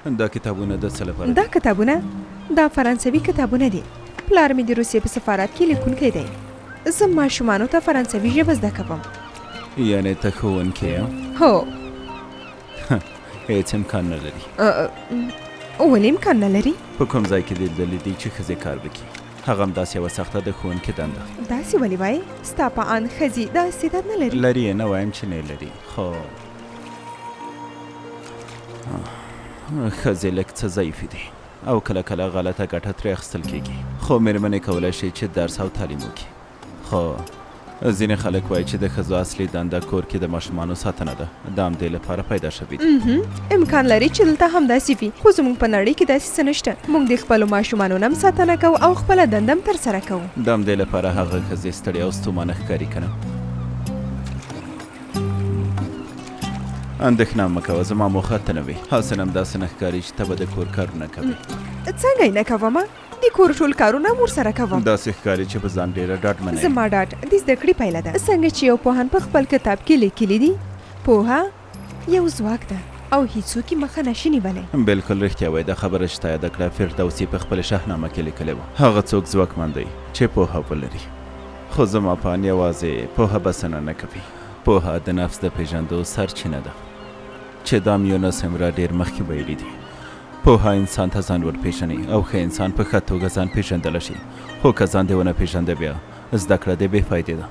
دا کتابونه د څه لپاره دا کتابونه دا فرانسوي کتابونه دي. پلار مې د روسیې په سفارت کې لیکونکی دی. زه ماشومانو ته فرانسوي ژبه زده کوم. یعنې ته ښوونکی یې؟ هو. هېڅ امکان نه لري. ولې امکان نه لري؟ په کوم ځای کې دې لیدلی دي چې ښځې کار وکړي؟ هغه همداسې یوه سخته د ښوونکي دنده. داسې ولې وایې؟ ستا په اند ښځې دا استعداد نه لري؟ لري یې نه وایم چې نه لري، خو ښځې لږ څه ضعیفې دي او کله کله غلطه ګټه ترې اخیستل کېږي. خو مېرمنې کولی شي چې درس او تعلیم وکړي. خو ځینې خلک وایي چې د ښځو اصلي دنده کور کې د ماشومانو ساتنه ده. دا هم دې لپاره پیدا شوي دي. امکان لري چې دلته همداسې وي، خو زموږ په نړۍ کې داسې څه نشته. موږ د خپلو ماشومانو نه هم ساتنه کوو او خپله دنده هم ترسره کوو. دا هم دې لپاره هغه ښځې ستړې او ستومانه ښکاري که نه؟ اندېښنه مه کوه، زما موخه ته نه وي. حسن همداسې نه ښکاري چې ته به د کور کارونه کوې. څنګه یې نه کومه؟ د کور ټول کارونه هم ورسره کوم. داسې ښکاري چې په ځان ډېره ډاډمنه یې. زما ډاډ د زده کړې پایله ده. څنګه چې یو پوهان په خپل کتاب کې لیکلي دي، پوهه یو ځواک ده او هیڅوک یې مخه نشي نیولی. بلکل رښتیا وایي. دا خبره چې تا یاده کړه فردوسي په خپله شاهنامه کې لیکلې وه. هغه څوک ځواکمن دی چې پوهه ولري. خو زما په اند یوازې پوهه بسنه نه کوي. پوهه د نفس د پېژندو سرچینه ده چې دا م یونس امرا ډېر مخکې ویلي دي. پوهه انسان ته ځان ورپېژني او ښه انسان په ښه توګه ځان پېژندلی شي. خو که ځان دې ونه پېژنده بیا زده کړه دې بې فایدې ده.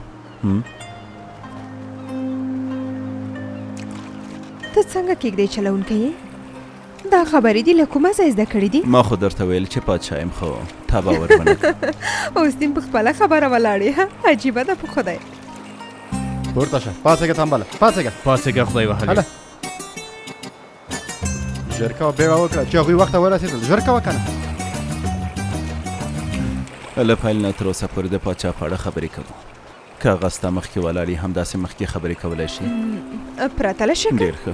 ته څنګه کېږدی چلوونکی یې؟ دا خبرې دي له کومه ځای زده کړې دي؟ ما خو درته ویل چې پادشاه یم، خو تا باور ونه کړ. اوس دې په خپله خبره ولاړې. عجیبه ده په خدای. پورته شه، پاڅېږه تنبله، پاڅېږه خدای وهلې. ژر کوه، بیړه وکړه چې هغوی وخته ورسېدل. ژر کوه که نه. له پیل نه تر اوسه پورې د پاچا په اړه خبرې کوو. که هغه ستا مخکې ولاړي همداسې مخکې خبرې کولی شي. پرته له شکه. ډېر ښه.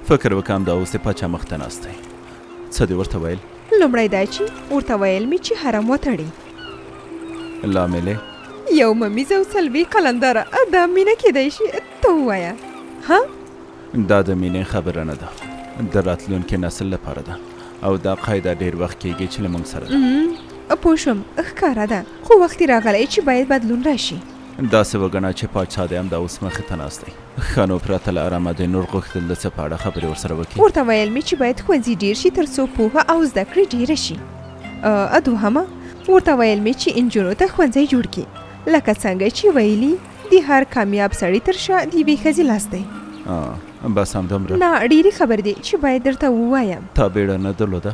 فکر وکړه همدا اوس د پاچا مخ ته ناست دی. څه دې ورته ویل؟ لومړی دا چې ورته ویل مې چې حرم وتړي. لامل یې؟ یو ممیز او څلوېښت قلندره. دا مینه کېدی شي؟ ته ووایه. ها؟ دا د مینې خبره نه ده، د راتلونکي نسل لپاره ده او دا قاعده ډېر وخت کېږي چې له موږ سره ده. پوه شوم، ښکاره ده، خو وخت یې راغلی چې باید بدلون راشي. داسې وګڼه چې پاچا دی همدا اوس مخې ته ناست دی. ښه نو پرته له ارامه دی نور غوښتل د څه په اړه خبرې ورسره وکړي؟ ورته ویل مې چې باید ښوونځي ډېر شي تر څو پوهه او زده کړې ډېره شي. دوهمه ورته ویل مې چې انجونو ته ښوونځی جوړ کړي، لکه څنګه چې ویلي د هر کامیاب سړي تر شا د یوې ښځې لاس دی. بس همدومره؟ نه، ډېرې خبرې دي چې باید درته ووایم. تا بیړه نه درلوده؟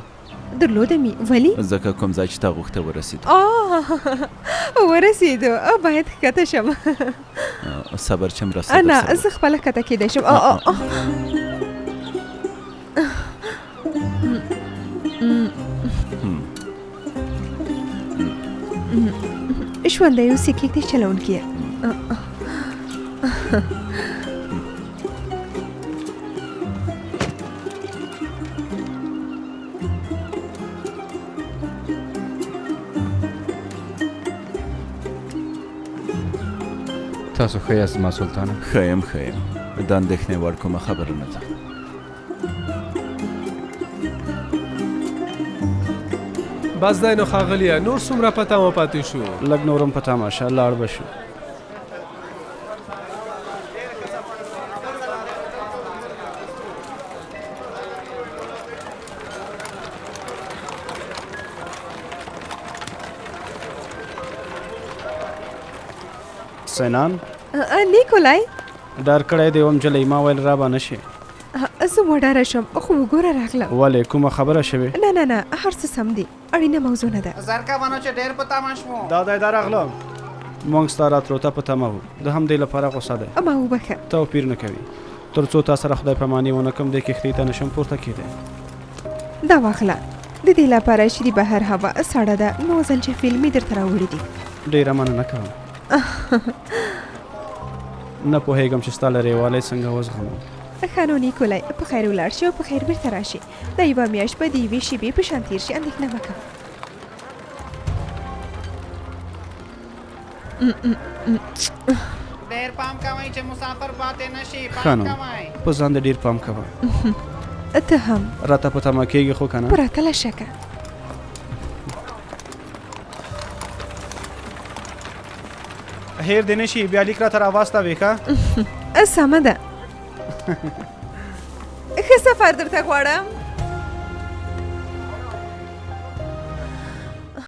درلوده مې. ولې؟ ځکه کوم ځای چې تا غوښته ورسېدو. ورسېدو، باید ښکته شم. صبر چې مرسته نه، زه خپله ښکته کېدی شم. ژوندی اوسې کېږدی چلوونکیه. تاسو ښه یاست زما سلطانه؟ ښه یم، ښه یم. د اندېښنې وړ کومه خبره نه ده. بس دی نو ښاغلیه، نور څومره په تمه پاتې شو؟ لږ نور هم په تماشه لاړ به شو. سینان نیکولای ډار کړی دی وم جلۍ، ما ویل را به نه شي. زه وډاره شم، خو وګوره راغلم. ولې کومه خبره شوې؟ نه هر څه سم دي، اړینه موضوع نه ده. زر کوه چې ډېر په تمه شوو. دا راغلم. موږ ستا راتلو ته په تمه وو، د همدې لپاره غوسه دی. ما وبخښه. توپیر نه کوي. تر څو تا سره خدای پاماني ونه کړم دې کښتۍ ته نشم پورته کېدی. دا واخله، د دې لپاره چې د بهر هوا سړه ده نو زنجفیل مې درته راوړي دي. ډېره مننه کوم. نه پوهېږم چې ستا لرېوالی څنګه وزغمم. ښه نو نیکولای، په خیر ولاړ شي او په خیر بېرته راشي. دا یوه میاشت به د یوې شېبې په شان تېر شي، اندېښنه مه کوه. ډېر پام کوئ چې مسافر پاتې نه شي. ښه نو په ځان دې ډېر پام کوه. ته هم راته په تمه کېږي خو که نه پرته له شکه. هیر دې نه شي بیا لیک راته راواستوې ښه سمه ده. ښه سفر درته غواړم.